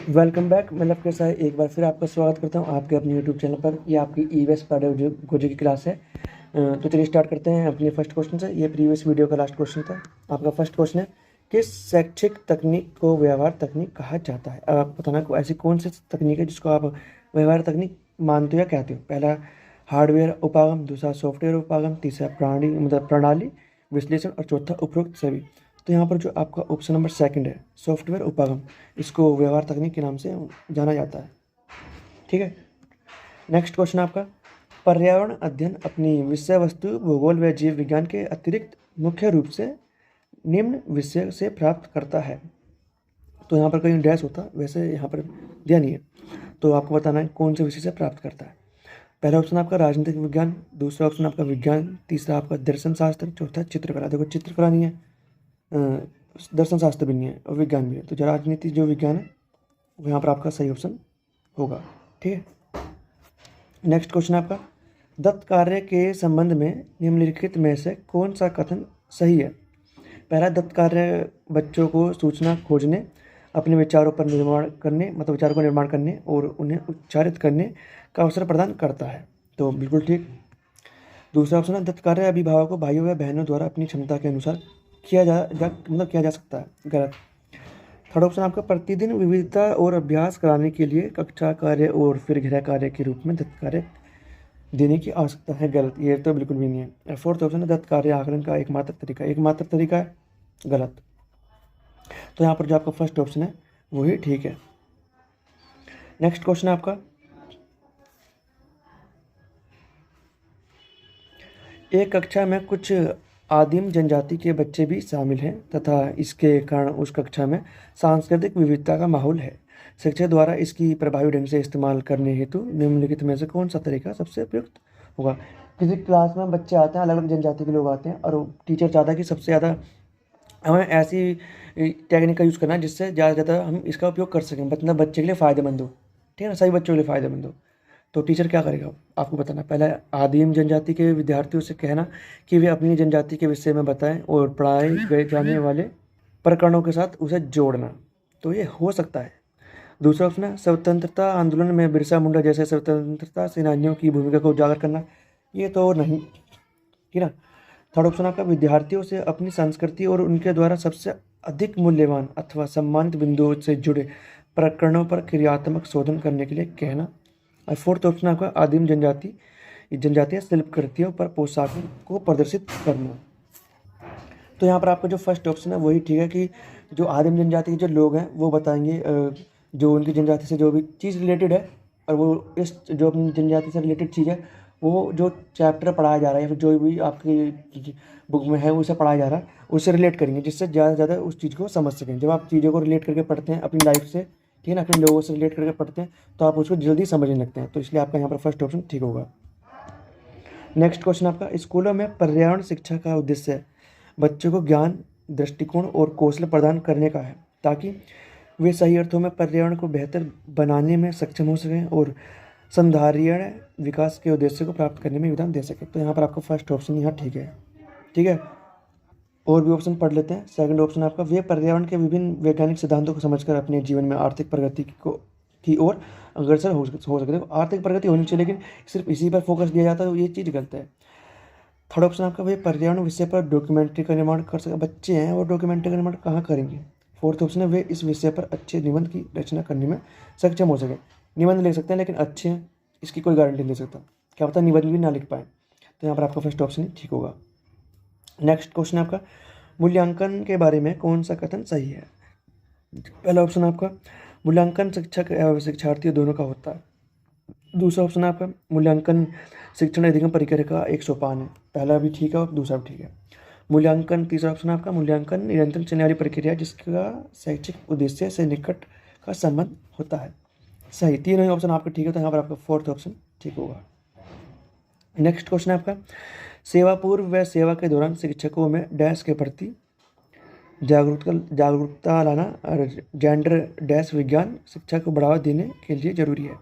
Welcome back. मतलब कैसा है, एक बार फिर आपका स्वागत करता हूँ आपके अपने यूट्यूब चैनल पर। ये आपकी ईवीएस पेडागोजी की क्लास है। तो चलिए स्टार्ट करते हैं अपने फर्स्ट क्वेश्चन से। ये प्रीवियस वीडियो का लास्ट क्वेश्चन था। आपका फर्स्ट क्वेश्चन है, किस शैक्षिक तकनीक को व्यवहार तकनीक कहा जाता है? अब आप बताना ऐसी कौन सी तकनीक है जिसको आप व्यवहार तकनीक मानते हो या कहते हो। पहला हार्डवेयर उपागम, दूसरा सॉफ्टवेयर उपागम, तीसरा प्रणाली विश्लेषण और चौथा उपरोक्त सभी। तो यहाँ पर जो आपका ऑप्शन नंबर सेकंड है, सॉफ्टवेयर उपागम, इसको व्यवहार तकनीक के नाम से जाना जाता है। ठीक है। नेक्स्ट क्वेश्चन आपका, पर्यावरण अध्ययन अपनी विषय वस्तु भूगोल व जीव विज्ञान के अतिरिक्त मुख्य रूप से निम्न विषय से प्राप्त करता है। तो यहाँ पर कहीं डैश होता, वैसे यहाँ पर दिया नहीं है, तो आपको बताना है कौन से विषय से प्राप्त करता है। पहला ऑप्शन आपका राजनीतिक विज्ञान, दूसरा ऑप्शन आपका विज्ञान, तीसरा आपका दर्शन शास्त्र, चौथा चित्रकला। देखो चित्रकला नहीं है, दर्शन शास्त्र भी नहीं है और विज्ञान भी है, तो जो राजनीति जो विज्ञान है वो यहाँ पर आपका सही ऑप्शन होगा। ठीक है। नेक्स्ट क्वेश्चन आपका, दत्त कार्य के संबंध में निम्नलिखित में से कौन सा कथन सही है? पहला, दत्त कार्य बच्चों को सूचना खोजने, अपने विचारों पर निर्माण करने, मतलब विचारों को निर्माण करने और उन्हें उच्चारित करने का अवसर प्रदान करता है। तो बिल्कुल ठीक। दूसरा ऑप्शन है, दत्त कार्य अभिभावकों भाइयों या बहनों द्वारा अपनी क्षमता के अनुसार किया जा सकता है। गलत। थर्ड ऑप्शन आपका, प्रतिदिन विविधता और अभ्यास कराने के लिए कक्षा कार्य और फिर गृह कार्य के रूप में दत्त कार्य देने की आवश्यकता है। गलत, ये तो बिल्कुल भी नहीं है। फोर्थ ऑप्शन है, दत्त कार्य आकलन का एकमात्र तरीका है। गलत। तो यहाँ पर जो आपका फर्स्ट ऑप्शन है वही ठीक है। नेक्स्ट क्वेश्चन है आपका, एक कक्षा में कुछ आदिम जनजाति के बच्चे भी शामिल हैं तथा इसके कारण उस कक्षा में सांस्कृतिक विविधता का माहौल है। शिक्षक द्वारा इसकी प्रभावी ढंग से इस्तेमाल करने हेतु निम्नलिखित में से कौन सा तरीका सबसे उपयुक्त होगा? किसी क्लास में बच्चे आते हैं, अलग अलग जनजाति के लोग आते हैं, और टीचर चाहता है कि सबसे ज़्यादा हमें ऐसी टेक्निक का यूज़ करना है जिससे ज़्यादा से ज़्यादा हम इसका उपयोग कर सकें, मतलब बच्चे के लिए फ़ायदेमंद हो। ठीक है ना, सभी बच्चों के लिए फ़ायदेमंद हो। तो टीचर क्या करेगा आपको बताना। पहला, आदिम जनजाति के विद्यार्थियों से कहना कि वे अपनी जनजाति के विषय में बताएं और पढ़ाए गए जाने वाले प्रकरणों के साथ उसे जोड़ना। तो ये हो सकता है। दूसरा ऑप्शन है, स्वतंत्रता आंदोलन में बिरसा मुंडा जैसे स्वतंत्रता सेनानियों की भूमिका को उजागर करना। ये तो नहीं, ठीक है ना। थर्ड ऑप्शन आपका, विद्यार्थियों से अपनी संस्कृति और उनके द्वारा सबसे अधिक मूल्यवान अथवा सम्मानित बिंदुओं से जुड़े प्रकरणों पर क्रियात्मक शोधन करने के लिए कहना। और फोर्थ ऑप्शन आपका, आदिम जनजातीय शिल्पकृतियों पर पोशाकों को प्रदर्शित करना। तो यहाँ पर आपका जो फर्स्ट ऑप्शन है वही ठीक है कि जो आदिम जनजाति के जो लोग हैं वो बताएंगे जो उनकी जनजाति से जो भी चीज़ रिलेटेड है, और वो इस जो अपनी जनजाति से रिलेटेड चीज़ है वो जो चैप्टर पढ़ाया जा रहा है या फिर जो भी आपकी बुक में है उसे पढ़ाया जा रहा है उससे रिलेट करेंगे, जिससे ज़्यादा से ज़्यादा उस चीज़ को समझ सकें। जब आप चीज़ों को रिलेट करके पढ़ते हैं अपनी लाइफ से, ठीक है ना, अपने लोगों से रिलेट करके पढ़ते हैं तो आप उसको जल्दी समझने लगते हैं। तो इसलिए आपका यहाँ पर फर्स्ट ऑप्शन ठीक होगा। नेक्स्ट क्वेश्चन आपका, स्कूलों में पर्यावरण शिक्षा का उद्देश्य बच्चों को ज्ञान, दृष्टिकोण और कौशल प्रदान करने का है ताकि वे सही अर्थों में पर्यावरण को बेहतर बनाने में सक्षम हो सकें और संधारणीय विकास के उद्देश्य को प्राप्त करने में योगदान दे सकें। तो यहाँ पर आपका फर्स्ट ऑप्शन यहाँ ठीक है। ठीक है, और भी ऑप्शन पढ़ लेते हैं। सेकंड ऑप्शन आपका, वे पर्यावरण के विभिन्न वैज्ञानिक सिद्धांतों को समझकर अपने जीवन में आर्थिक प्रगति की ओर अग्रसर हो सके। देखो आर्थिक प्रगति होनी चाहिए, लेकिन सिर्फ इसी पर फोकस दिया जाता है तो ये चीज़ गलत है। थर्ड ऑप्शन आपका, वे पर्यावरण विषय पर डॉक्यूमेंट्री का निर्माण कर सके। बच्चे हैं और डॉक्यूमेंट्री का निर्माण कहाँ करेंगे। फोर्थ ऑप्शन है, वे इस विषय पर अच्छे निबंध की रचना करने में सक्षम हो सके। निबंध लिख सकते हैं लेकिन अच्छे हैं इसकी कोई गारंटी नहीं दे सकता, क्या पता निबंध भी ना लिख पाए। तो यहाँ पर आपका फर्स्ट ऑप्शन ठीक होगा। नेक्स्ट क्वेश्चन आपका, मूल्यांकन के बारे में कौन सा कथन सही है? पहला ऑप्शन आपका, मूल्यांकन शिक्षक एवं शिक्षार्थी दोनों का होता है। दूसरा ऑप्शन आपका, मूल्यांकन शिक्षण अधिगम प्रक्रिया का एक सोपान है। पहला भी ठीक है और दूसरा भी ठीक है। मूल्यांकन, तीसरा ऑप्शन आपका, मूल्यांकन निरंतर चलने वाली प्रक्रिया जिसका शैक्षिक उद्देश्य से निकट का संबंध होता है। सही, तीनों ही ऑप्शन आपका ठीक है, तो यहाँ पर आपका फोर्थ ऑप्शन ठीक होगा। नेक्स्ट क्वेश्चन आपका, सेवा पूर्व व सेवा के दौरान शिक्षकों में डैश के प्रति जागरूकता लाना और जेंडर डैश विज्ञान शिक्षा को बढ़ावा देने के लिए जरूरी है।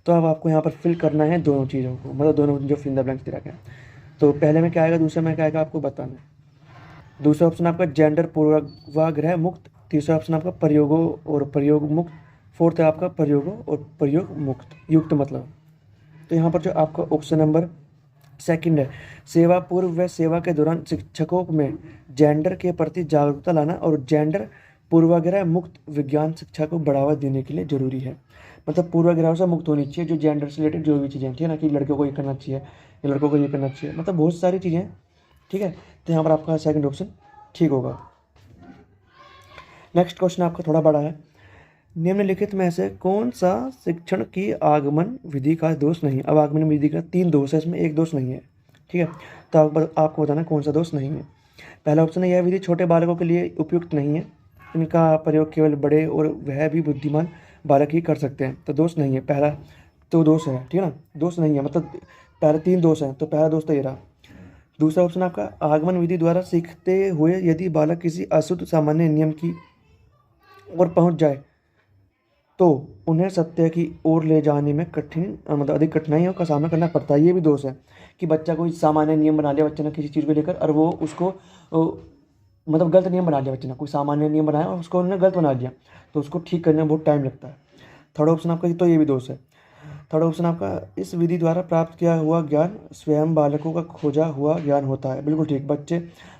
तो अब आपको यहाँ पर फिल करना है दोनों चीज़ों को, मतलब दोनों जो फिल द ब्लैंक्स दे रखे हैं। तो पहले में क्या आएगा, दूसरे में क्या आएगा, आपको बताना है। दूसरा ऑप्शन आपका जेंडर पूर्वाग्रह मुक्त, तीसरा ऑप्शन आपका प्रयोगों और प्रयोग मुक्त फोर्थ है आपका प्रयोगों और प्रयोग मुक्त युक्त मतलब। तो यहाँ पर जो आपका ऑप्शन नंबर सेकंड है, सेवा पूर्व व सेवा के दौरान शिक्षकों में जेंडर के प्रति जागरूकता लाना और जेंडर पूर्वाग्रह मुक्त विज्ञान शिक्षा को बढ़ावा देने के लिए जरूरी है। मतलब पूर्वाग्रह से मुक्त होनी चाहिए जो जेंडर से रिलेटेड जो भी चीज़ें, ठीक है ना, कि लड़कियों को ये करना चाहिए या लड़कों को ये करना चाहिए, मतलब बहुत सारी चीज़ें, ठीक है। तो यहाँ पर आपका सेकंड ऑप्शन ठीक होगा। नेक्स्ट क्वेश्चन आपका थोड़ा बड़ा है, निम्नलिखित में से कौन सा शिक्षण की आगमन विधि का दोष नहीं है। अब आगमन विधि का 3 दोष है, इसमें एक दोष नहीं है, ठीक है। तो आपको बताना कौन सा दोष नहीं है। पहला ऑप्शन है, यह विधि छोटे बालकों के लिए उपयुक्त नहीं है, इनका प्रयोग केवल बड़े और वह भी बुद्धिमान बालक ही कर सकते हैं। तो दोष नहीं है, पहला तो दोष है, ठीक है ना, दोष नहीं है, मतलब पहले 3 दोष हैं, तो पहला दोष तो ये रहा। दूसरा ऑप्शन आपका, आगमन विधि द्वारा सीखते हुए यदि बालक किसी अशुद्ध सामान्य नियम की ओर पहुंच जाए तो उन्हें सत्य की ओर ले जाने में मतलब अधिक कठिनाइयों का सामना करना पड़ता है। ये भी दोष है कि बच्चा कोई सामान्य नियम बना लिया बच्चे ने किसी चीज़ को लेकर, और वो उसको मतलब गलत नियम बना लिया बच्चे ने, कोई सामान्य नियम बनाया और उसको उन्होंने गलत बना दिया, तो उसको ठीक करने में बहुत टाइम लगता है। थर्ड ऑप्शन आपका, तो ये भी दोष है। थर्ड ऑप्शन आपका, इस विधि द्वारा प्राप्त किया हुआ ज्ञान स्वयं बालकों का खोजा हुआ ज्ञान होता है। बिल्कुल ठीक, बच्चे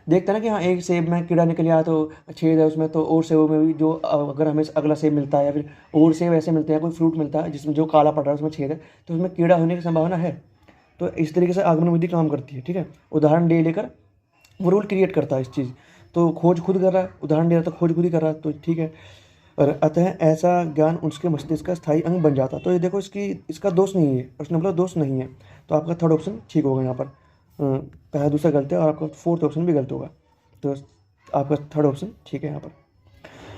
देखते हैं ना कि हाँ एक सेब में कीड़ा निकल आया तो छेद है उसमें, तो और सेब में भी जो अगर हमें अगला सेब मिलता है या फिर और सेब ऐसे मिलते हैं, कोई फ्रूट मिलता है जिसमें जो काला पड़ रहा है उसमें छेद है, तो उसमें कीड़ा होने की संभावना है। तो इस तरीके से आगमन विधि काम करती है, ठीक है। उदाहरण ले लेकर वो रूल क्रिएट करता है इस चीज़, तो खोज खुद कर रहा है, उदाहरण दे रहा है तो खोज खुद ही कर रहा है, तो ठीक है। और अतः ऐसा ज्ञान उसके मस्तिष्क का स्थायी अंग बन जाता। तो ये देखो इसका दोष नहीं है, उसने बोला दोष नहीं है, तो आपका थर्ड ऑप्शन ठीक होगा यहाँ पर। पहला दूसरा गलत है और आपका फोर्थ ऑप्शन भी गलत होगा, तो आपका थर्ड ऑप्शन ठीक है यहाँ पर।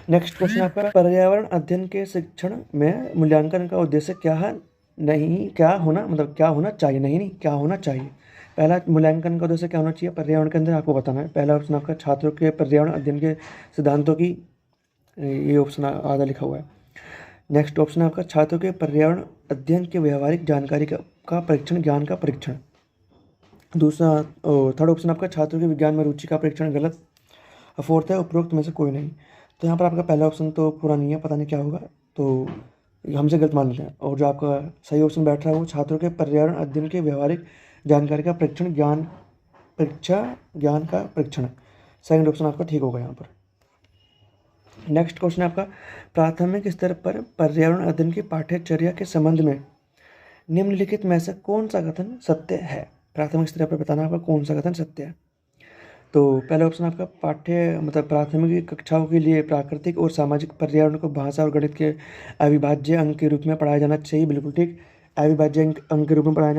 नेक्स्ट क्वेश्चन आपका, पर्यावरण अध्ययन के शिक्षण में मूल्यांकन का उद्देश्य क्या है, नहीं क्या होना, मतलब क्या होना चाहिए, नहीं क्या होना चाहिए। पहला, मूल्यांकन का उद्देश्य क्या होना चाहिए पर्यावरण के अंदर, आपको बताना है। पहला ऑप्शन आपका, छात्रों के पर्यावरण अध्ययन के सिद्धांतों की, ये ऑप्शन आधा लिखा हुआ है। नेक्स्ट ऑप्शन आपका, छात्रों के पर्यावरण अध्ययन के व्यवहारिक जानकारी का परीक्षण, ज्ञान का परीक्षण। दूसरा थर्ड ऑप्शन आपका, छात्रों के विज्ञान में रुचि का परीक्षण, गलत। फोर्थ है, उपरोक्त में से कोई नहीं। तो यहाँ पर आपका पहला ऑप्शन तो पूरा नहीं है, पता नहीं क्या होगा, तो हमसे गलत मान लेते हैं। और जो आपका सही ऑप्शन बैठ रहा है वो, छात्रों के पर्यावरण अध्ययन के व्यवहारिक जानकारी का परीक्षण, ज्ञान का परीक्षण। सेकंड ऑप्शन आपका ठीक होगा यहाँ पर। नेक्स्ट क्वेश्चन आपका, प्राथमिक स्तर पर पर्यावरण अध्ययन की पाठ्यचर्या के संबंध में निम्नलिखित में से कौन सा कथन सत्य है। प्राथमिक स्तर पर बताना आपका कौन सा कथन सत्य है। तो पहला ऑप्शन आपका, प्राथमिक कक्षाओं के लिए प्राकृतिक और सामाजिक पर्यावरण को भाषा और गणित के अविभाज्य अंग के रूप में पढ़ाया जाना चाहिए। बिल्कुल ठीक, अविभाज्य अंग के रूप में पढ़ाया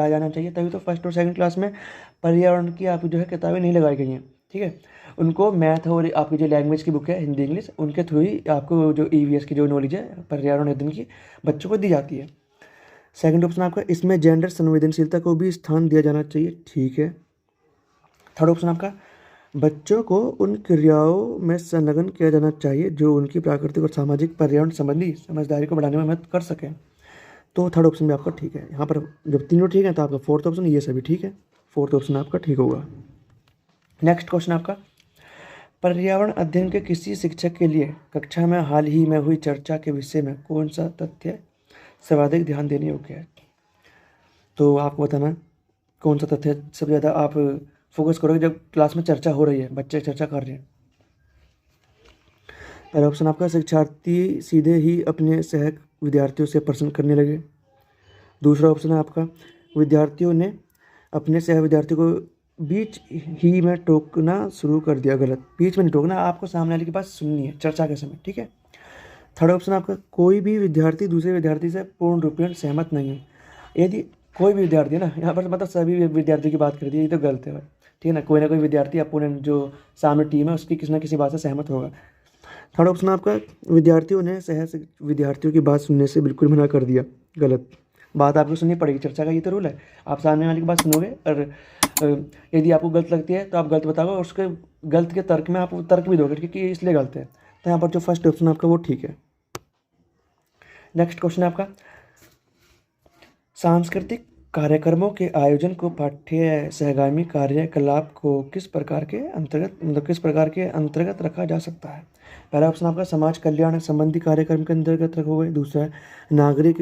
जाना चाहिए, तभी तो फर्स्ट और सेकंड क्लास में पर्यावरण की आपकी जो है किताबें नहीं लगाई गई हैं, ठीक है। उनको मैथ और आपकी जो लैंग्वेज की बुक है हिंदी इंग्लिश, उनके थ्रू ही आपको जो ईवीएस की जो नॉलेज है पर्यावरण अध्ययन की बच्चों को दी जाती है। सेकंड ऑप्शन आपका, इसमें जेंडर संवेदनशीलता को भी स्थान दिया जाना चाहिए, ठीक है। थर्ड ऑप्शन आपका, बच्चों को उन क्रियाओं में संलग्न किया जाना चाहिए जो उनकी प्राकृतिक और सामाजिक पर्यावरण संबंधी समझदारी को बढ़ाने में मदद कर सकें। तो थर्ड ऑप्शन भी आपका ठीक है। यहाँ पर जब तीनों ठीक है तो आपका फोर्थ ऑप्शन ये सभी ठीक है, फोर्थ ऑप्शन आपका ठीक होगा। नेक्स्ट क्वेश्चन आपका, पर्यावरण अध्ययन के किसी शिक्षक के लिए कक्षा में हाल ही में हुई चर्चा के विषय में कौन सा तथ्य सर्वाधिक ध्यान देने योग्य है। तो आपको बताना कौन सा तथ्य सबसे ज़्यादा आप फोकस करोगे जब क्लास में चर्चा हो रही है, बच्चे चर्चा कर रहे हैं। पहला ऑप्शन आपका, शिक्षार्थी सीधे ही अपने सहायक विद्यार्थियों से प्रश्न करने लगे। दूसरा ऑप्शन है आपका, विद्यार्थियों ने अपने सह विद्यार्थियों को बीच ही में टोकना शुरू कर दिया, गलत। बीच में नहीं टोकना, आपको सामने वाले की बात सुननी है चर्चा के समय, ठीक है। थर्ड ऑप्शन आपका, कोई भी विद्यार्थी दूसरे विद्यार्थी से पूर्ण रूपेण सहमत नहीं है। यदि कोई भी विद्यार्थी ना, यहाँ पर मतलब सभी विद्यार्थी की बात कर दी, ये तो गलत है, ठीक है ना कोई विद्यार्थी अपने जो सामने टीम है उसकी किसी ना किसी बात से सहमत होगा। थर्ड ऑप्शन आपका, विद्यार्थियों ने विद्यार्थियों की बात सुनने से बिल्कुल मना कर दिया, गलत। बात आपको सुननी पड़ेगी, चर्चा का ये तो रूल है, आप सामने वाले की बात सुनोगे और यदि आपको गलत लगती है तो आप गलत बताओगे और उसके गलत के तर्क में आप तर्क भी दोगे क्योंकि इसलिए गलत है। तो यहाँ पर जो फर्स्ट ऑप्शन आपका वो ठीक है। नेक्स्ट क्वेश्चन आपका, सांस्कृतिक कार्यक्रमों के आयोजन को पाठ्य सहगामी कार्यकलाप को किस प्रकार के अंतर्गत रखा जा सकता है? पहला ऑप्शन आपका समाज कल्याण संबंधी कार्यक्रम के अंतर्गत रखोगे, दूसरा है नागरिक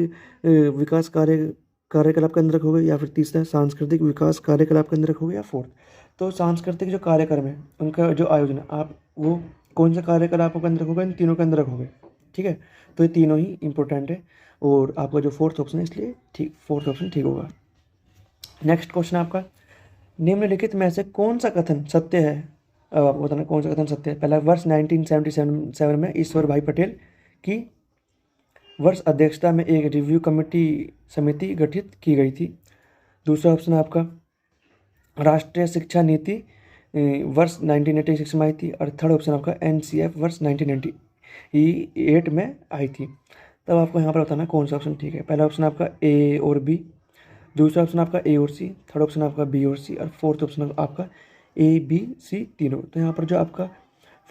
विकास कार्यकलाप के अंदर रखोगे, या फिर तीसरा सांस्कृतिक विकास कार्यकलाप के अंदर रखोगे, या फोर्थ। तो सांस्कृतिक जो कार्यक्रम है उनका जो आयोजन है आप वो कौन सा कार्यकलापों के अंदर रखोगे? इन तीनों के अंदर रखोगे, ठीक है। तो ये तीनों ही इंपॉर्टेंट है और आपका जो फोर्थ ऑप्शन है इसलिए ठीक, फोर्थ ऑप्शन ठीक होगा। नेक्स्ट क्वेश्चन आपका, निम्नलिखित में से कौन सा कथन सत्य है? अब आपको बताना कौन सा कथन सत्य है। पहला, वर्ष 1977 में ईश्वर भाई पटेल की वर्ष अध्यक्षता में एक रिव्यू समिति गठित की गई थी। दूसरा ऑप्शन आपका, राष्ट्रीय शिक्षा नीति वर्ष 1986 में आई थी। और थर्ड ऑप्शन आपका NCF वर्ष 1998 में आई थी। तब आपको यहाँ पर बताना कौन सा ऑप्शन ठीक है। पहला ऑप्शन आपका A और B, दूसरा ऑप्शन आपका A और C, थर्ड ऑप्शन आपका B और C, और फोर्थ ऑप्शन आपका A B C तीनों। तो यहाँ पर जो आपका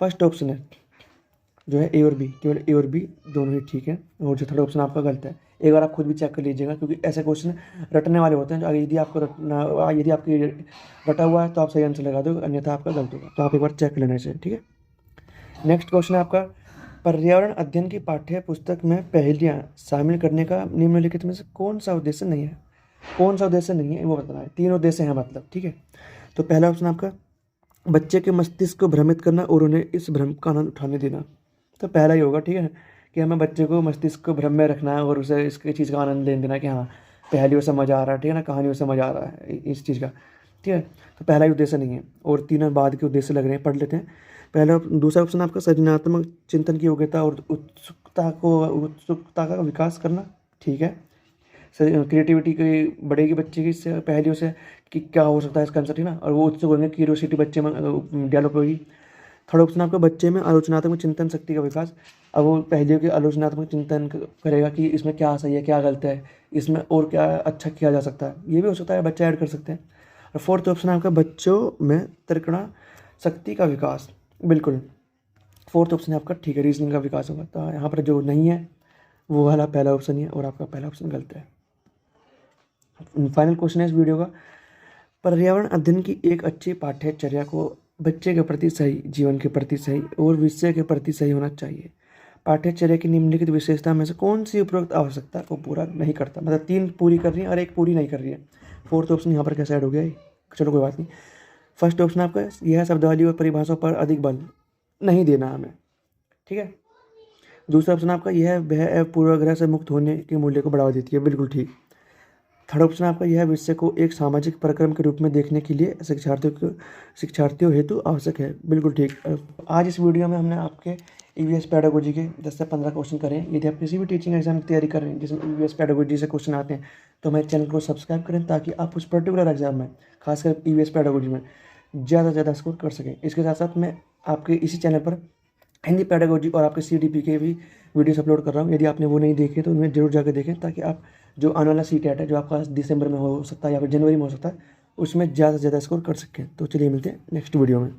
फर्स्ट ऑप्शन है जो है A और B, केवल A और B दोनों ही ठीक है, और जो थर्ड ऑप्शन आपका गलत है। एक बार आप खुद भी चेक कर लीजिएगा, क्योंकि ऐसे क्वेश्चन रटने वाले होते हैं। यदि आपको यदि आपकी रटा हुआ है तो आप सही आंसर लगा दो, अन्यथा आपका गलत होगा। तो आप एक बार चेक कर लेना चाहिए, ठीक है। नेक्स्ट क्वेश्चन है आपका, पर्यावरण अध्ययन की पाठ्य पुस्तक में पहेलियाँ शामिल करने का निम्नलिखित में से कौन सा उद्देश्य नहीं है? कौन सा उद्देश्य नहीं है वो बताना है। तीन उद्देश्य हैं मतलब, ठीक है। तो पहला ऑप्शन आपका, बच्चे के मस्तिष्क को भ्रमित करना और उन्हें इस भ्रम का आनंद उठाने देना। तो पहला ही होगा, ठीक है, कि हमें बच्चे को मस्तिष्क को भ्रम में रखना है और उसे इसकी चीज़ का आनंद लेने देना कि हाँ पहेलियों से मज़ा आ रहा है, ठीक है ना, कहानियों से मज़ा आ रहा है इस चीज़ का, ठीक है। तो पहला ही उद्देश्य नहीं है, और तीनों बाद के उद्देश्य लग रहे हैं, पढ़ लेते हैं। पहला दूसरा ऑप्शन आपका, सृजनात्मक चिंतन की योग्यता और उत्सुकता का विकास करना, ठीक है। क्रिएटिविटी की बढ़ेगी बच्चे की इससे, पहेलियों से कि क्या हो सकता है इसका आंसर, ठीक ना, और वो उत्सुक होंगे, क्यूरियोसिटी बच्चे में डेवलप होगी। थर्ड ऑप्शन आपका, बच्चे में आलोचनात्मक चिंतन शक्ति का विकास। अब वो पहेलियों के आलोचनात्मक चिंतन करेगा कि इसमें क्या सही है, क्या गलत है, इसमें और क्या अच्छा किया जा सकता है, ये भी हो सकता है, बच्चे ऐड कर सकते हैं। और फोर्थ ऑप्शन आपका, बच्चों में तर्कणा शक्ति का विकास। बिल्कुल फोर्थ ऑप्शन आपका ठीक है, रीजनिंग का विकास होगा। तो यहाँ पर जो नहीं है वो वाला पहला ऑप्शन ही है, और आपका पहला ऑप्शन गलत है। फाइनल क्वेश्चन है इस वीडियो का, पर्यावरण अध्ययन की एक अच्छी पाठ्यचर्या को बच्चे के प्रति सही, जीवन के प्रति सही और विषय के प्रति सही होना चाहिए। पाठ्यचर्या की निम्नलिखित विशेषता में से कौन सी उपरोक्त आवश्यकता को पूरा नहीं करता? मतलब 3 पूरी कर रही है और 1 पूरी नहीं कर रही है। फोर्थ ऑप्शन यहाँ पर कैसे ऐड हो गया, चलो कोई बात नहीं। फर्स्ट ऑप्शन आपका, यह शब्दावली और परिभाषाओं पर अधिक बल नहीं देना हमें, ठीक है। दूसरा ऑप्शन आपका, यह वह पूर्वाग्रह से मुक्त होने के मूल्य को बढ़ावा देती है, बिल्कुल ठीक। थर्ड ऑप्शन आपका, यह विषय को एक सामाजिक प्रक्रम के रूप में देखने के लिए शिक्षार्थियों हेतु आवश्यक है, बिल्कुल ठीक। आज इस वीडियो में हमने आपके EVS पेडागोजी के 10 से 15 क्वेश्चन करे हैं। यदि आप किसी भी टीचिंग एग्जाम की तैयारी कर रहे हैं जिसमें EVS पेडागोजी से क्वेश्चन आते हैं तो हमारे चैनल को सब्सक्राइब करें, ताकि आप उस पर्टिकुलर एग्जाम में, खासकर EVS पेडागोजी में ज़्यादा से ज़्यादा स्कोर कर सकें। इसके साथ साथ मैं आपके इसी चैनल पर हिंदी पेडागोजी और आपके CDP के भी वीडियोस अपलोड कर रहा हूँ। यदि आपने वो नहीं देखे तो उन्हें जरूर जाकर देखें, ताकि आप जो आने वाला CTET है जो आपका दिसंबर में हो सकता है या फिर जनवरी में हो सकता है, उसमें ज़्यादा से ज़्यादा स्कोर कर सकें। तो चलिए मिलते हैं नेक्स्ट वीडियो में।